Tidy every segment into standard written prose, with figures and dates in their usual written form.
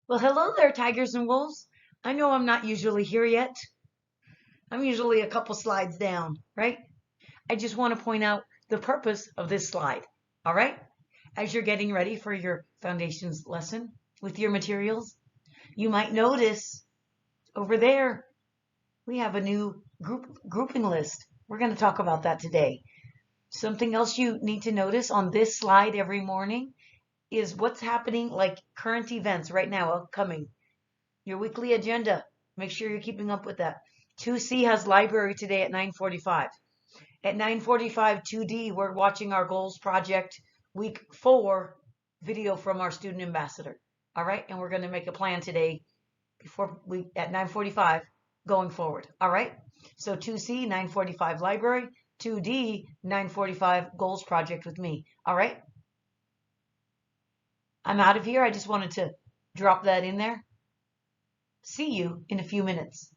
Well, hello there, tigers and wolves. I know I'm not usually here yet. I'm usually a couple slides down, right? I just want to point out the purpose of this slide, all right? As you're getting ready for your foundations lesson with your materials, you might notice over there we have a new grouping list. We're going to talk about that today. Something else you need to notice on this slide every morning is what's happening, like current events right now, upcoming. Your weekly agenda. Make sure you're keeping up with that. 2C has library today at 9:45. At 9:45, 2D, we're watching our goals project week 4 video from our student ambassador. All right, and we're going to make a plan today before we at 9:45 going forward. All right. So 2C 9:45 library, 2D 9:45 goals project with me. All right. I'm out of here. I just wanted to drop that in there. See you in a few minutes.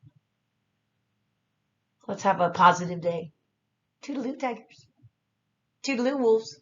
Let's have a positive day. Toodaloo, tigers. Toodaloo, wolves.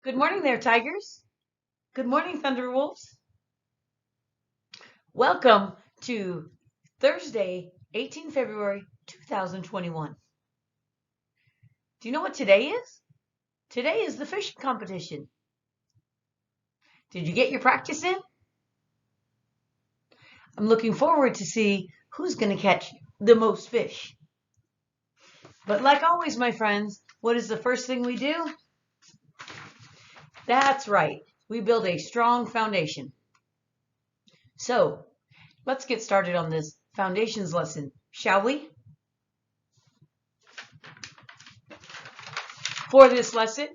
Good morning there, Tigers. Good morning, Thunderwolves. Welcome to Thursday, 18 February 2021. Do you know what today is? Today is the fishing competition. Did you get your practice in? I'm looking forward to see who's going to catch the most fish. But like always, my friends, what is the first thing we do? That's right. We build a strong foundation. So let's get started on this foundations lesson, shall we? For this lesson,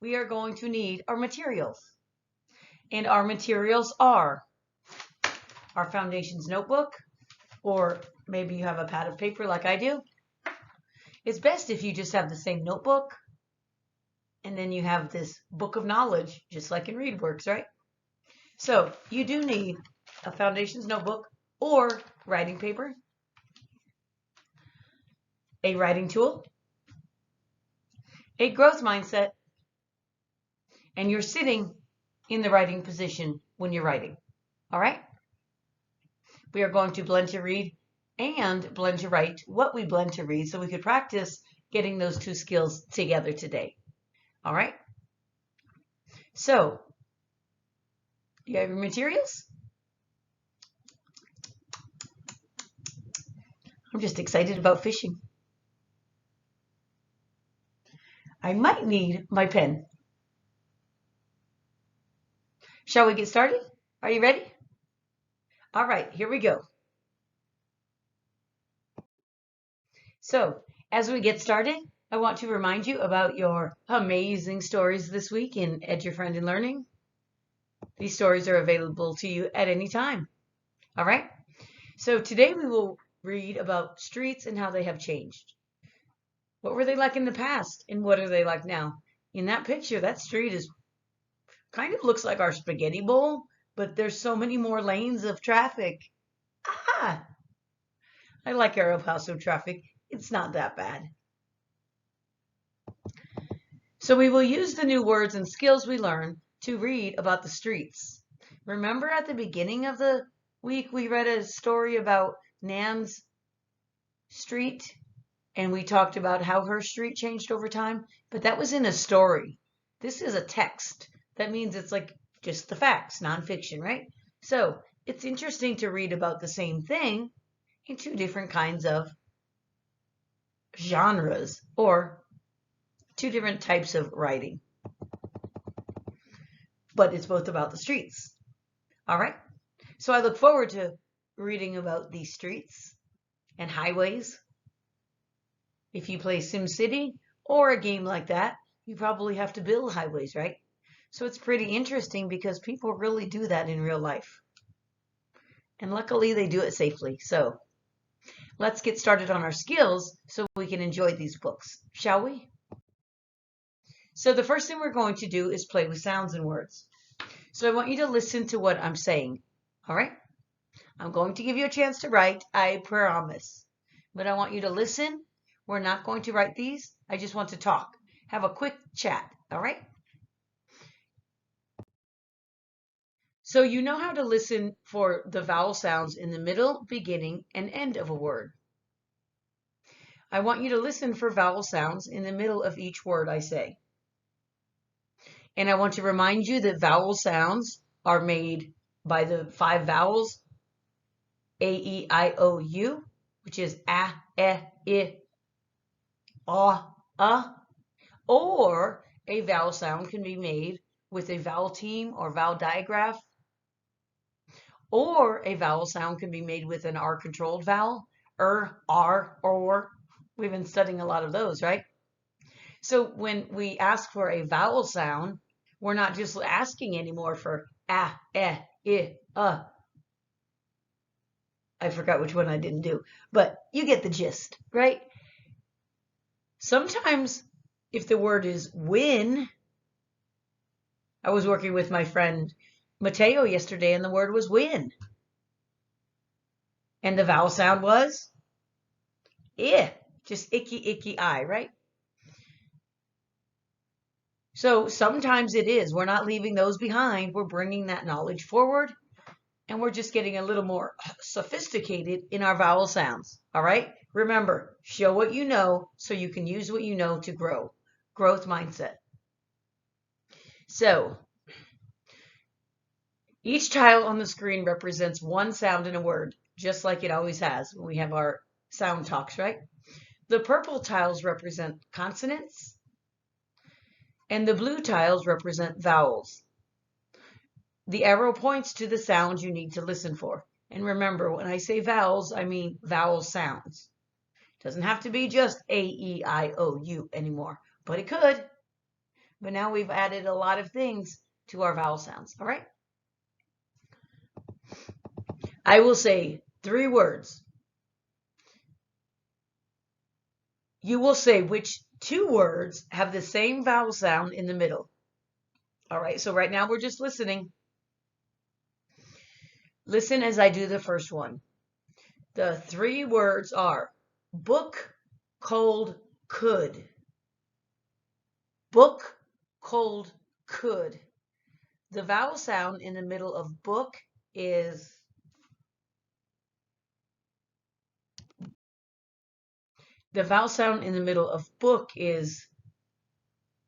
we are going to need our materials. And our materials are our foundations notebook, or maybe you have a pad of paper like I do. It's best if you just have the same notebook, and then you have this book of knowledge, just like in ReadWorks, right? So you do need a foundations notebook or writing paper, a writing tool, a growth mindset, and you're sitting in the writing position when you're writing. All right? We are going to blend to read and blend to write what we blend to read so we could practice getting those two skills together today. All right? So, you have your materials? I'm just excited about fishing. I might need my pen. Shall we get started? Are you ready? All right, here we go. So, as we get started, I want to remind you about your amazing stories this week in Ed Your Friend in Learning. These stories are available to you at any time. All right? So today we will read about streets and how they have changed. What were they like in the past and what are they like now? In that picture, that street is kind of looks like our spaghetti bowl, but there's so many more lanes of traffic. Ah! I like our El Paso traffic. It's not that bad. So we will use the new words and skills we learn to read about the streets. Remember at the beginning of the week, we read a story about Nan's street, and we talked about how her street changed over time, but that was in a story. This is a text. That means it's like just the facts, nonfiction, right? So it's interesting to read about the same thing in two different kinds of genres or two different types of writing. But it's both about the streets. All right? So I look forward to reading about these streets and highways. If you play SimCity or a game like that, you probably have to build highways, right? So it's pretty interesting because people really do that in real life. And luckily they do it safely. So let's get started on our skills so we can enjoy these books, shall we? So the first thing we're going to do is play with sounds and words. So I want you to listen to what I'm saying, all right? I'm going to give you a chance to write, I promise. But I want you to listen. We're not going to write these. I just want to talk. Have a quick chat, all right? So you know how to listen for the vowel sounds in the middle, beginning, and end of a word. I want you to listen for vowel sounds in the middle of each word I say. And I want to remind you that vowel sounds are made by the 5 vowels, A, E, I, O, U, which is a, I, a, or a vowel sound can be made with a vowel team or vowel digraph, or a vowel sound can be made with an R-controlled vowel, R, or. We've been studying a lot of those, right? So when we ask for a vowel sound, we're not just asking anymore for a, I, a. I forgot which one I didn't do, but you get the gist, right? Sometimes if the word is win, I was working with my friend Mateo yesterday and the word was win. And the vowel sound was I, just icky, icky, I, right? So sometimes it is. We're not leaving those behind. We're bringing that knowledge forward, and we're just getting a little more sophisticated in our vowel sounds. All right? Remember, show what you know so you can use what you know to grow. Growth mindset. So, each tile on the screen represents one sound in a word, just like it always has when we have our sound talks, right? The purple tiles represent consonants, and the blue tiles represent vowels. The arrow points to the sounds you need to listen for. And remember, when I say vowels, I mean vowel sounds. It doesn't have to be just A, E, I, O, U anymore, but it could. But now we've added a lot of things to our vowel sounds, all right? I will say 3 words. You will say which 2 words have the same vowel sound in the middle. All right, so right now we're just listening. Listen as I do the first one. The 3 words are book, cold, could. Book, cold, could. The vowel sound in the middle of book is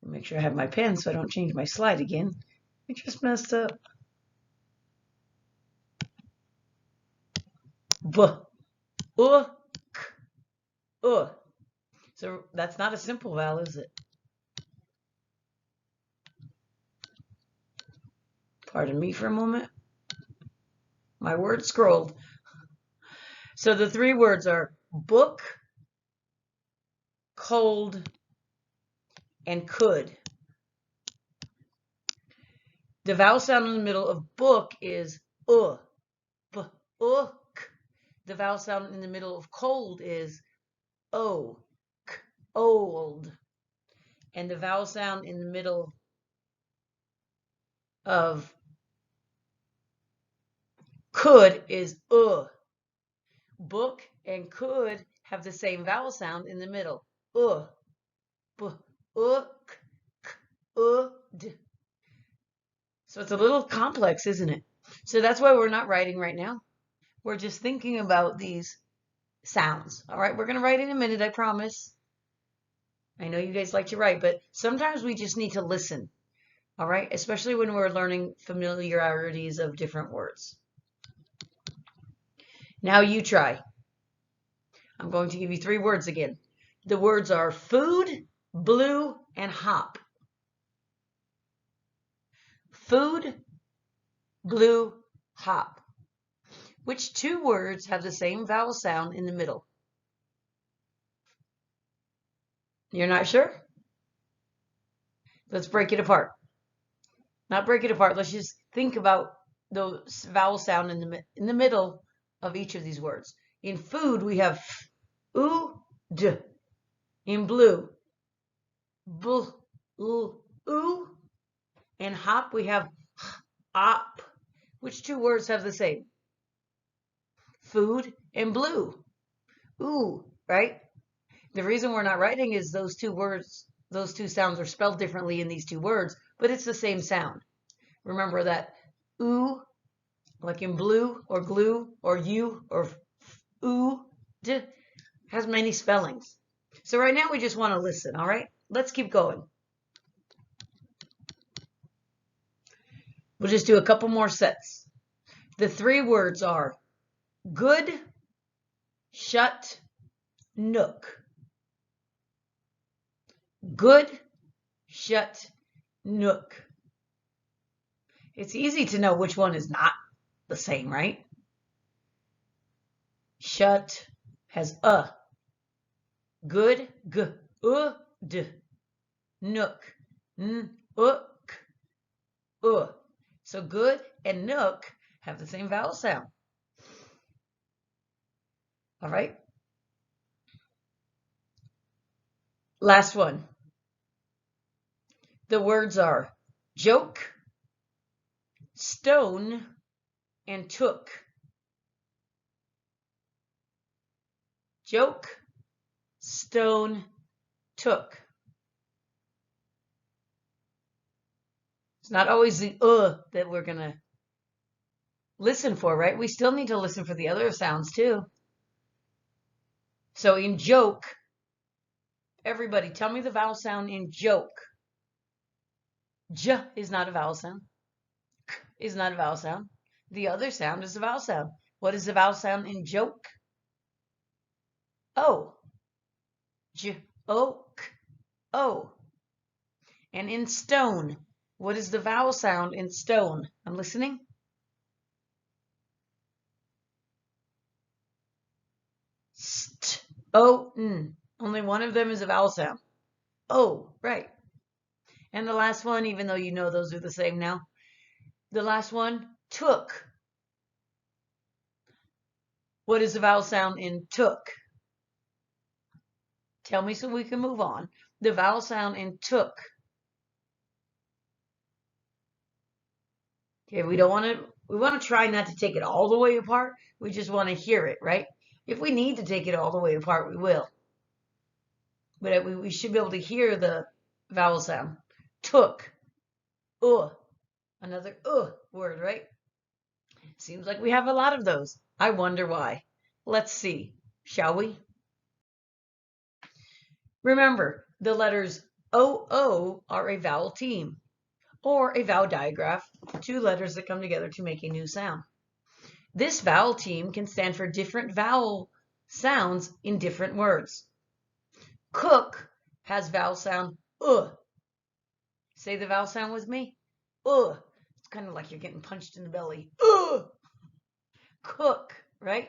make sure I have my pen so I don't change my slide again. I just messed up. B, k, So that's not a simple vowel, is it? Pardon me for a moment. My word scrolled. So the 3 words are book, cold, and could. The vowel sound in the middle of book is b, k. The vowel sound in the middle of cold is o, k, old. And the vowel sound in the middle of could is Book and could have the same vowel sound in the middle. B, k, d. So it's a little complex, isn't it? So that's why we're not writing right now. We're just thinking about these sounds. All right, we're going to write in a minute, I promise. I know you guys like to write, but sometimes we just need to listen. All right, especially when we're learning familiarities of different words. Now you try. I'm going to give you 3 words again. The words are food, blue, and hop. Food, blue, hop. Which 2 words have the same vowel sound in the middle? You're not sure? Let's break it apart. Not break it apart. Let's just think about the vowel sound in the middle of each of these words. In food, we have f, u, d. In blue, bl, l, u. In hop, we have h, op. Which 2 words have the same? Food and blue. Ooh, right? The reason we're not writing is those 2 words, those 2 sounds are spelled differently in these 2 words, but it's the same sound. Remember that ooh, like in blue or glue or you or ooh, d, has many spellings. So right now we just want to listen, all right? Let's keep going. We'll just do a couple more sets. The 3 words are good, shut, nook. Good, shut, nook. It's easy to know which one is not the same, right? Shut has a. Good, g, d. Nook, n, k, So good and nook have the same vowel sound. All right. Last one. The words are joke, stone, and took. Joke, stone, took. not always the that we're going to listen for, right? We still need to listen for the other sounds too. So in joke, everybody tell me the vowel sound in joke. J is not a vowel sound. K is not a vowel sound. The other sound is a vowel sound. What is the vowel sound in joke? O. Joke. O. And in stone, what is the vowel sound in stone? I'm listening. St. O. N. Only one of them is a vowel sound. O. Right. And the last one, even though you know those are the same now, the last one, took. What is the vowel sound in took? Tell me so we can move on. The vowel sound in took. Okay, we want to try not to take it all the way apart. We just want to hear it, right? If we need to take it all the way apart, we will. But we should be able to hear the vowel sound. Took. Another word, right? Seems like we have a lot of those. I wonder why. Let's see, shall we? Remember, the letters OO are a vowel team, or a vowel digraph, two letters that come together to make a new sound. This vowel team can stand for different vowel sounds in different words. Cook has vowel sound Say the vowel sound with me. It's kind of like you're getting punched in the belly. Cook, right?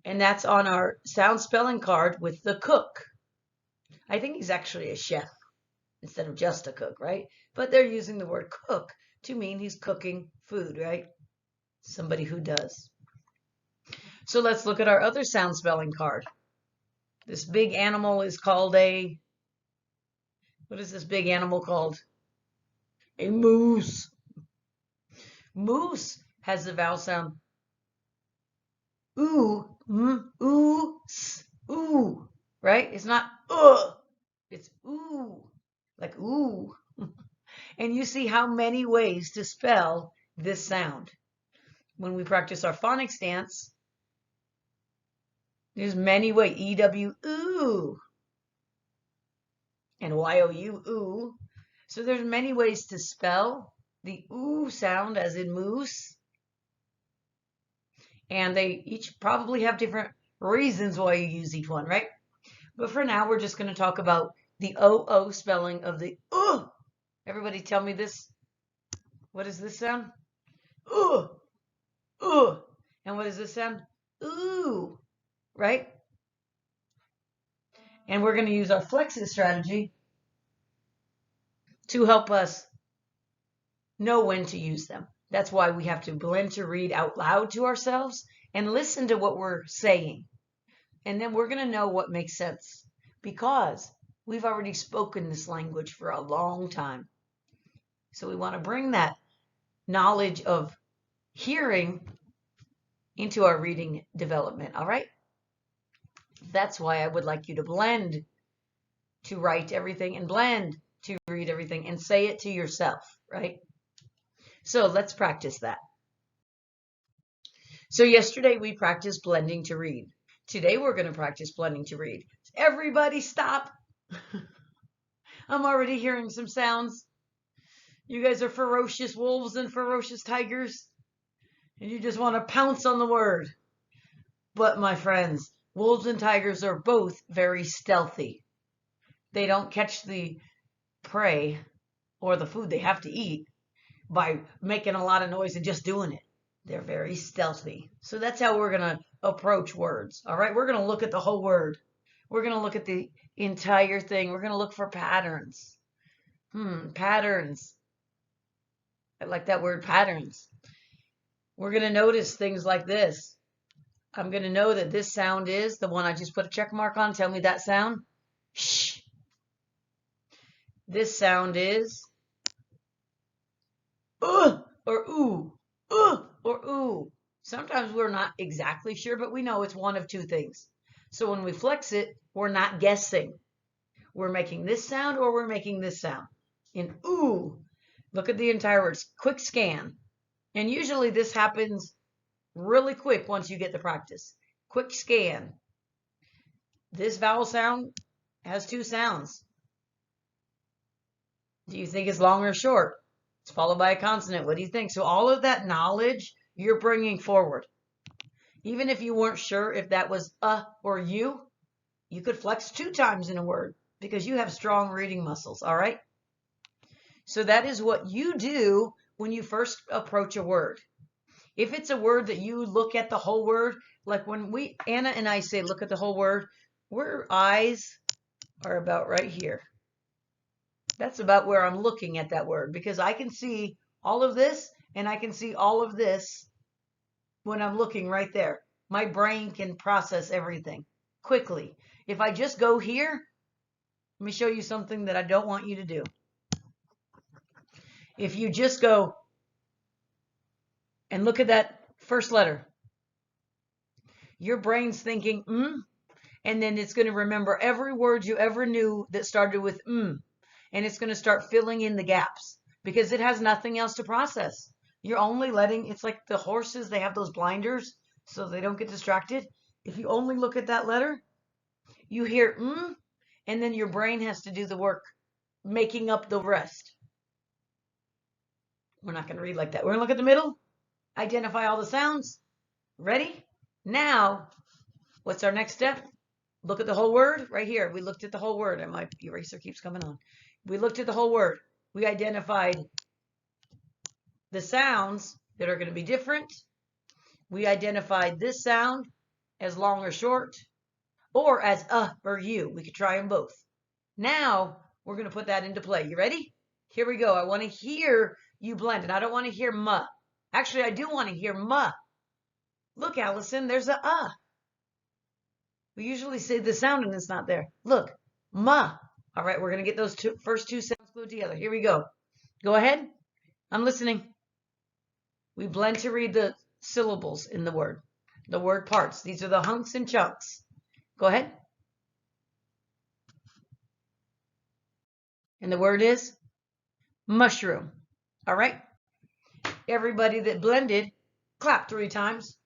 And that's on our sound spelling card with the cook. I think he's actually a chef instead of just a cook, right? But they're using the word cook to mean he's cooking food, right? Somebody who does. So let's look at our other sound spelling card. This big animal is called a, what is this big animal called? A moose. Moose has the vowel sound ooh, ooh, ooh, right? It's not it's ooh, like ooh. And you see how many ways to spell this sound. When we practice our phonics dance, there's many ways. EW, ooh, and YOU, ooh. So there's many ways to spell the ooh sound as in moose. And they each probably have different reasons why you use each one, right? But for now, we're just going to talk about the OO spelling of the ooh. Everybody tell me this. What is this sound? Ooh, ooh. And what is this sound? Ooh, right? And we're going to use our flexes strategy to help us know when to use them. That's why we have to blend to read out loud to ourselves and listen to what we're saying. And then we're going to know what makes sense because we've already spoken this language for a long time. So we want to bring that knowledge of hearing into our reading development, all right? That's why I would like you to blend to write everything and blend to read everything and say it to yourself, right? So let's practice that. So yesterday we practiced blending to read. Today we're going to practice blending to read. Everybody stop. I'm already hearing some sounds. You guys are ferocious wolves and ferocious tigers. And you just want to pounce on the word. But my friends, wolves and tigers are both very stealthy. They don't catch the prey or the food they have to eat by making a lot of noise and just doing it. They're very stealthy. So that's how we're going to approach words. All right, we're going to look at the whole word. We're going to look at the entire thing. We're going to look for patterns. Patterns. I like that word, patterns. We're going to notice things like this. I'm going to know that this sound is the one I just put a check mark on. Tell me that sound. Shh. This sound is or ooh, or ooh. Sometimes we're not exactly sure, but we know it's one of two things. So when we flex it, we're not guessing. We're making this sound or we're making this sound. in ooh. Look at the entire words. Quick scan. And usually this happens really quick once you get the practice. Quick scan. This vowel sound has two sounds. Do you think it's long or short? It's followed by a consonant. What do you think? So all of that knowledge you're bringing forward. Even if you weren't sure if that was or you could flex 2 times in a word because you have strong reading muscles, all right? So that is what you do when you first approach a word. If it's a word that you look at the whole word, like when Anna and I say look at the whole word, our eyes are about right here. That's about where I'm looking at that word because I can see all of this and I can see all of this when I'm looking right there. My brain can process everything quickly. If I just go here, let me show you something that I don't want you to do. If you just go and look at that first letter, your brain's thinking, and then it's going to remember every word you ever knew that started with and it's going to start filling in the gaps because it has nothing else to process. You're only letting, it's like the horses, they have those blinders so they don't get distracted. If you only look at that letter, you hear and then your brain has to do the work making up the rest. We're not going to read like that. We're going to look at the middle, identify all the sounds. Ready? Now, what's our next step? Look at the whole word right here. We looked at the whole word, and my eraser keeps coming on. We looked at the whole word. We identified the sounds that are going to be different. We identified this sound as long or short, or as or you. We could try them both. Now, we're going to put that into play. You ready? Here we go. I want to hear you blend, and I don't want to hear ma. Actually, I do want to hear ma. Look, Allison, there's a We usually say the sound and it's not there. Look, ma. All right, we're going to get those first two sounds glued together. Here we go. Go ahead. I'm listening. We blend to read the syllables in the word parts. These are the hunks and chunks. Go ahead. And the word is mushroom. All right. Everybody that blended, clap 3 times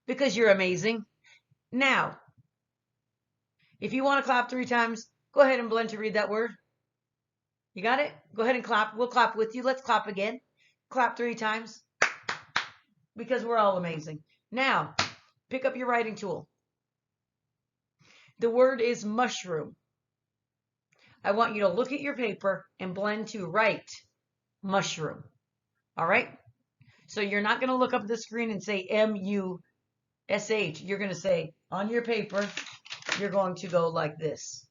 because you're amazing. Now, if you want to clap 3 times, go ahead and blend to read that word. You got it? Go ahead and clap. We'll clap with you. Let's clap again. Clap 3 times because we're all amazing. Now, pick up your writing tool. The word is mushroom. I want you to look at your paper and blend to write mushroom. All right? So you're not going to look up at the screen and say M-U-S-H. You're going to say, on your paper, you're going to go like this.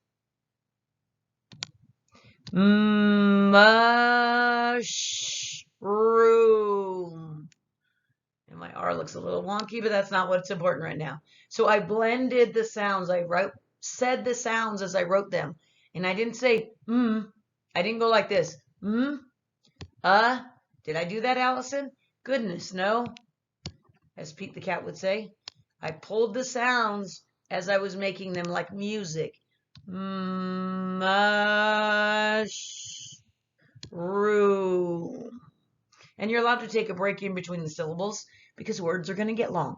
Mushroom. And my R looks a little wonky, but that's not what's important right now. So I blended the sounds. I said the sounds as I wrote them. And I didn't say, I didn't go like this. Did I do that, Allison? Goodness, no. As Pete the cat would say. I pulled the sounds as I was making them like music. Mushroom. And you're allowed to take a break in between the syllables because words are going to get long.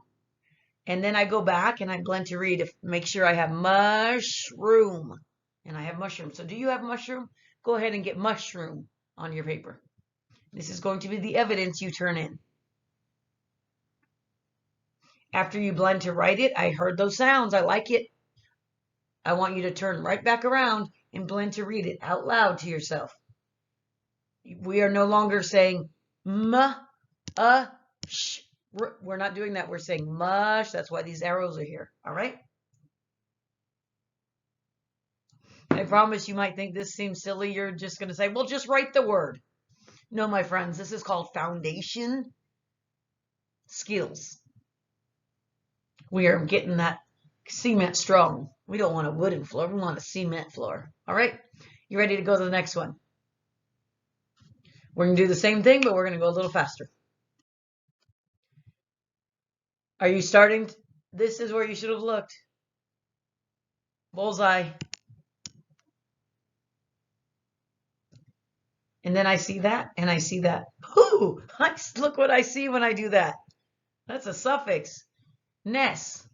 And then I go back and I blend to read to make sure I have mushroom. And I have mushroom. So do you have mushroom? Go ahead and get mushroom on your paper. This is going to be the evidence you turn in. After you blend to write it, I heard those sounds. I like it. I want you to turn right back around and blend to read it out loud to yourself. We are no longer saying sh. We're not doing that. We're saying mush. That's why these arrows are here. All right? I promise you might think this seems silly. You're just going to say, well, just write the word. No, my friends, this is called foundation skills. We are getting that cement strong. We don't want a wooden floor. We want a cement floor. All right? You ready to go to the next one? We're going to do the same thing, but we're going to go a little faster. Are you starting? This is where you should have looked. Bullseye. And then I see that, and I see that. Ooh, look what I see when I do that. That's a suffix. Ness.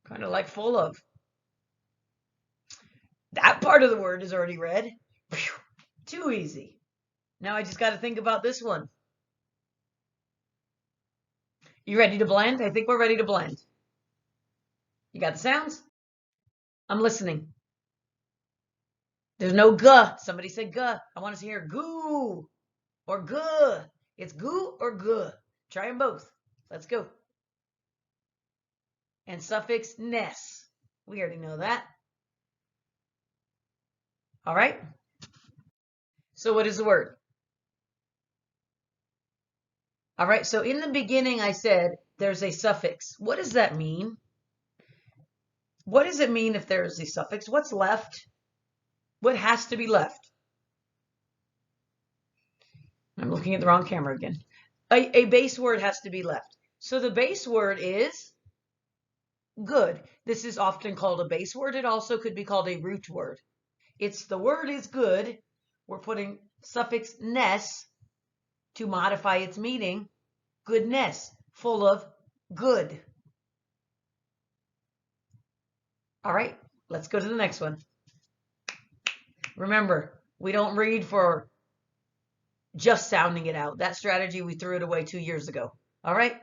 Kind of like full of. That part of the word is already read. Whew, too easy. Now I just got to think about this one. You ready to blend? I think we're ready to blend. You got the sounds? I'm listening. There's no guh. Somebody said guh. I want to hear goo or guh. It's goo or guh. Try them both. Let's go. And suffix ness. We already know that. All right. So what is the word? All right. So in the beginning, I said there's a suffix. What does that mean? What does it mean if there's a suffix? What's left? What has to be left? I'm looking at the wrong camera again. A base word has to be left. So the base word is good. This is often called a base word. It also could be called a root word. It's the word is good. We're putting suffix ness to modify its meaning. Goodness, full of good. All right, let's go to the next one. Remember, we don't read for just sounding it out. That strategy, we threw it away 2 years ago. All right.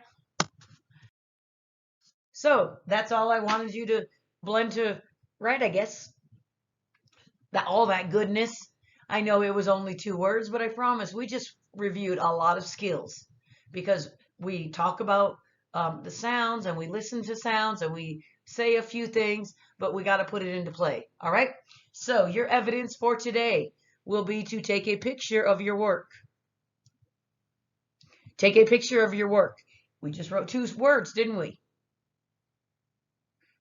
So that's all I wanted you to blend to, right? I guess that all that goodness. I know it was only 2 words, but I promise we just reviewed a lot of skills because we talk about the sounds and we listen to sounds and we say a few things, but we got to put it into play. All right. So your evidence for today will be to take a picture of your work. Take a picture of your work. We just wrote 2 words, didn't we?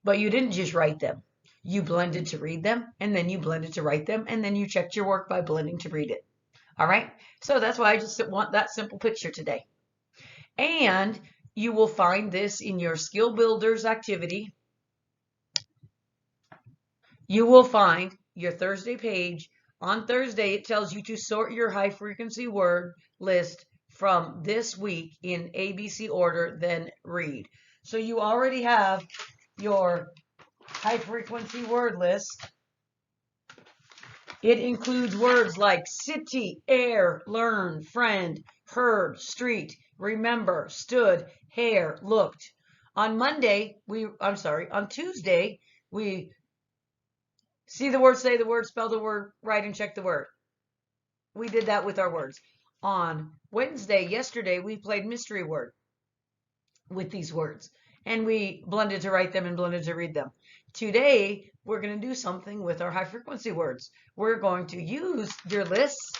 But you didn't just write them. You blended to read them, and then you blended to write them, and then you checked your work by blending to read it. All right? So that's why I just want that simple picture today. And you will find this in your Skill Builders activity. You will find your Thursday page. On Thursday, it tells you to sort your high frequency word list from this week in ABC order, then read. So you already have your high frequency word list. It includes words like city, air, learn, friend, heard, street, remember, stood, hair, looked. On Tuesday, we see the word, say the word, spell the word, write, and check the word. We did that with our words. On Wednesday, yesterday, we played mystery word with these words. And we blended to write them and blended to read them. Today, we're going to do something with our high frequency words. We're going to use your lists.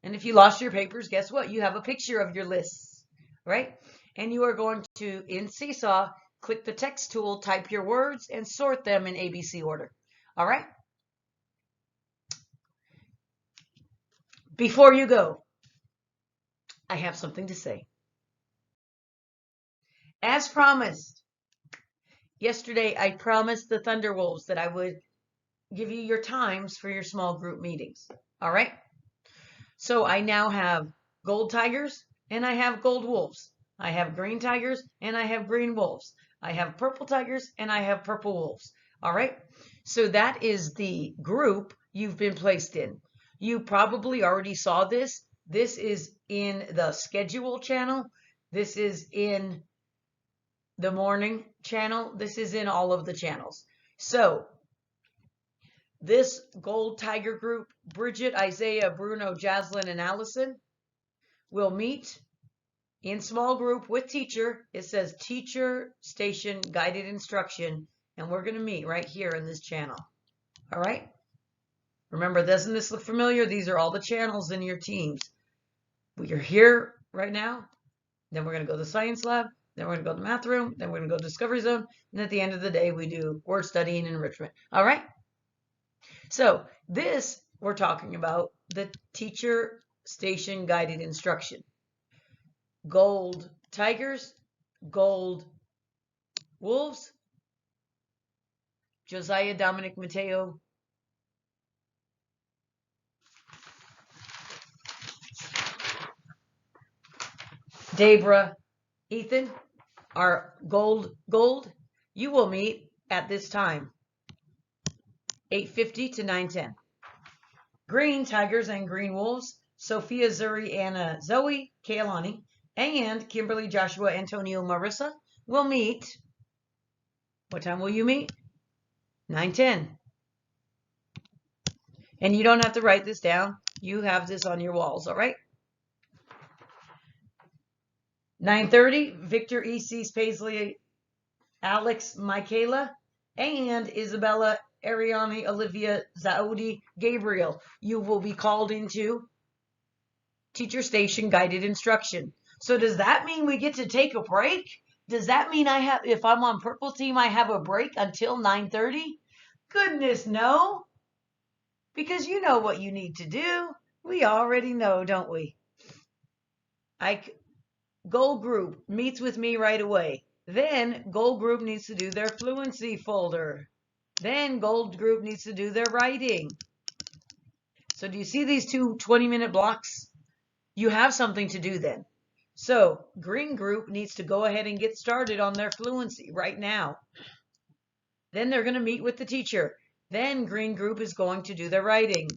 And if you lost your papers, guess what? You have a picture of your lists, right? And you are going to, in Seesaw, click the text tool, type your words, and sort them in ABC order. All right? Before you go, I have something to say. As promised, yesterday I promised the Thunderwolves that I would give you your times for your small group meetings. All right? So I now have gold tigers and I have gold wolves. I have green tigers and I have green wolves. I have purple tigers and I have purple wolves. All right? So that is the group you've been placed in. You probably already saw this. This is in the schedule channel. This is in the morning channel. This is in all of the channels. So this gold tiger group, Bridget, Isaiah, Bruno, Jaslyn, and Allison, will meet in small group with teacher. It says teacher station guided instruction, and we're going to meet right here in this channel. All right? Remember, doesn't this look familiar? These are all the channels in your teams. We are here right now. Then we're going to go to the science lab. Then we're going to go to the math room. Then we're going to go to Discovery Zone. And at the end of the day, we do word study and enrichment. All right? So this, we're talking about the teacher station guided instruction. Gold tigers, gold wolves, Josiah, Dominic, Mateo, Debra, Ethan, our gold, you will meet at this time, 8:50 to 9:10. Green Tigers and Green Wolves, Sophia, Zuri, Anna, Zoe, Kaylani, and Kimberly, Joshua, Antonio, Marissa will meet. What time will you meet? 9:10. And you don't have to write this down. You have this on your walls, all right? 9:30, Victor, E.C., Paisley, Alex, Michaela, and Isabella, Ariani, Olivia, Zaudi, Gabriel. You will be called into teacher station guided instruction. So does that mean we get to take a break? Does that mean if I'm on purple team, I have a break until 9:30? Goodness, no. Because you know what you need to do. We already know, don't we? Gold group meets with me right away. Then gold group needs to do their fluency folder. Then gold group needs to do their writing. So do you see these two 20-minute blocks? You have something to do then. So green group needs to go ahead and get started on their fluency right now. Then they're going to meet with the teacher. Then green group is going to do their writing.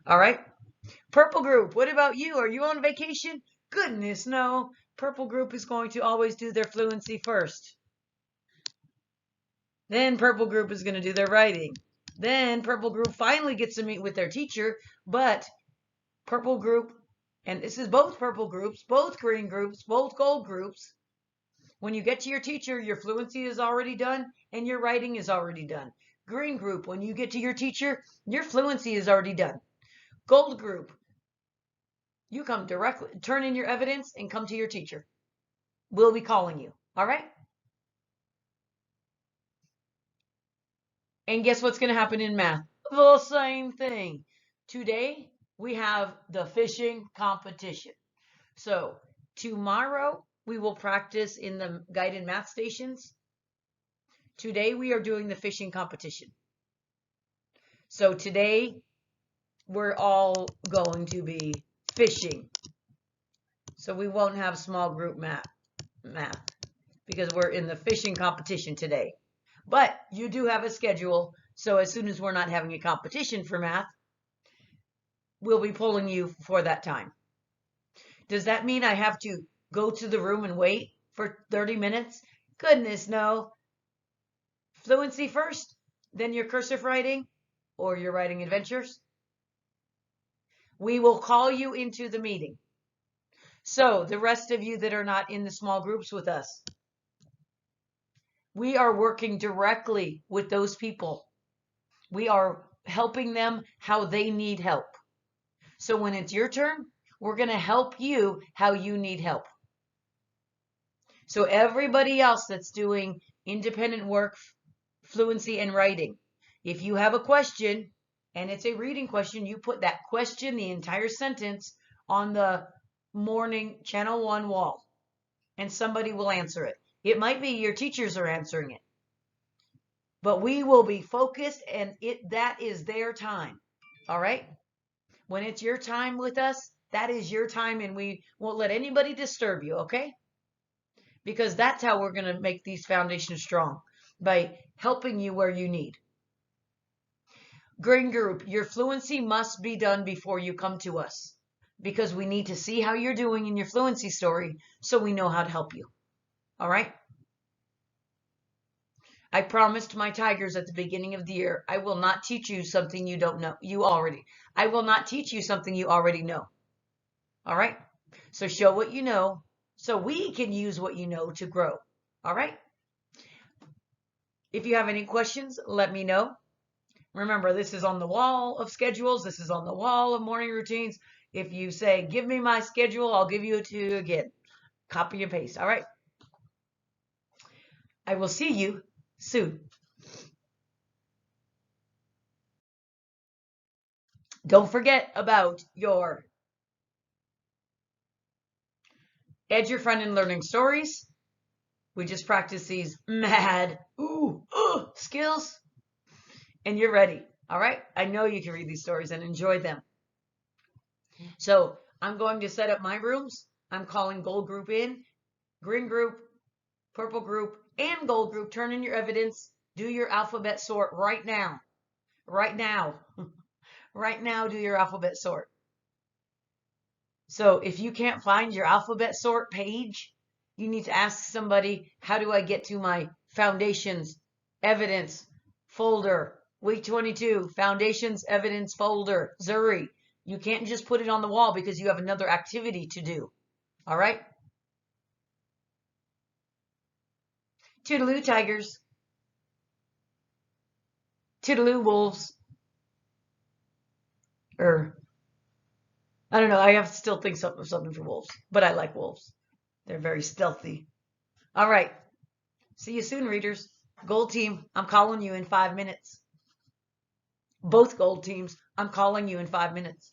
All right. Purple group, what about you? Are you on vacation? Goodness, no. Purple group is going to always do their fluency first. Then purple group is going to do their writing. Then purple group finally gets to meet with their teacher, but purple group, and this is both purple groups, both green groups, both gold groups. When you get to your teacher, your fluency is already done and your writing is already done. Green group, when you get to your teacher, your fluency is already done. Gold group, you come directly, turn in your evidence and come to your teacher. We'll be calling you, all right? And guess what's going to happen in math? The same thing. Today, we have the fishing competition. So tomorrow, we will practice in the guided math stations. Today, we are doing the fishing competition. So today, we're all going to be fishing. So we won't have small group math because we're in the fishing competition today. But you do have a schedule, so as soon as we're not having a competition for math, we'll be pulling you for that time. Does that mean I have to go to the room and wait for 30 minutes? Goodness, no. Fluency first, then your cursive writing or your writing adventures. We will call you into the meeting. So the rest of you that are not in the small groups with us, we are working directly with those people. We are helping them how they need help. So when it's your turn, we're going to help you how you need help. So everybody else that's doing independent work, fluency and writing, if you have a question and it's a reading question, you put that question, the entire sentence, on the morning channel 1 wall and somebody will answer it. It might be your teachers are answering it, but we will be focused and that is their time. All right. When it's your time with us, that is your time and we won't let anybody disturb you. Okay. Because that's how we're going to make these foundations strong, by helping you where you need. Green group, your fluency must be done before you come to us because we need to see how you're doing in your fluency story so we know how to help you. All right. I promised my tigers at the beginning of the year, I will not teach you something you don't know. I will not teach you something you already know. All right. So show what you know so we can use what you know to grow. All right. If you have any questions, let me know. Remember, this is on the wall of schedules. This is on the wall of morning routines. If you say, give me my schedule, I'll give you it to you again. Copy and paste. All right. I will see you soon. Don't forget about your Edge Your Friend in Learning Stories. We just practiced these mad skills. And you're ready. All right. I know you can read these stories and enjoy them. So I'm going to set up my rooms. I'm calling gold group in, green group, purple group, and gold group. Turn in your evidence. Do your alphabet sort right now. Right now. Right now, do your alphabet sort. So if you can't find your alphabet sort page, you need to ask somebody, how do I get to my foundations, evidence, folder, week 22, foundations, evidence, folder, Zuri. You can't just put it on the wall because you have another activity to do. All right? Toodaloo, tigers. Toodaloo, wolves. I don't know. I have to still think something for wolves, but I like wolves. They're very stealthy. All right. See you soon, readers. Gold team, I'm calling you in 5 minutes. Both gold teams, I'm calling you in 5 minutes.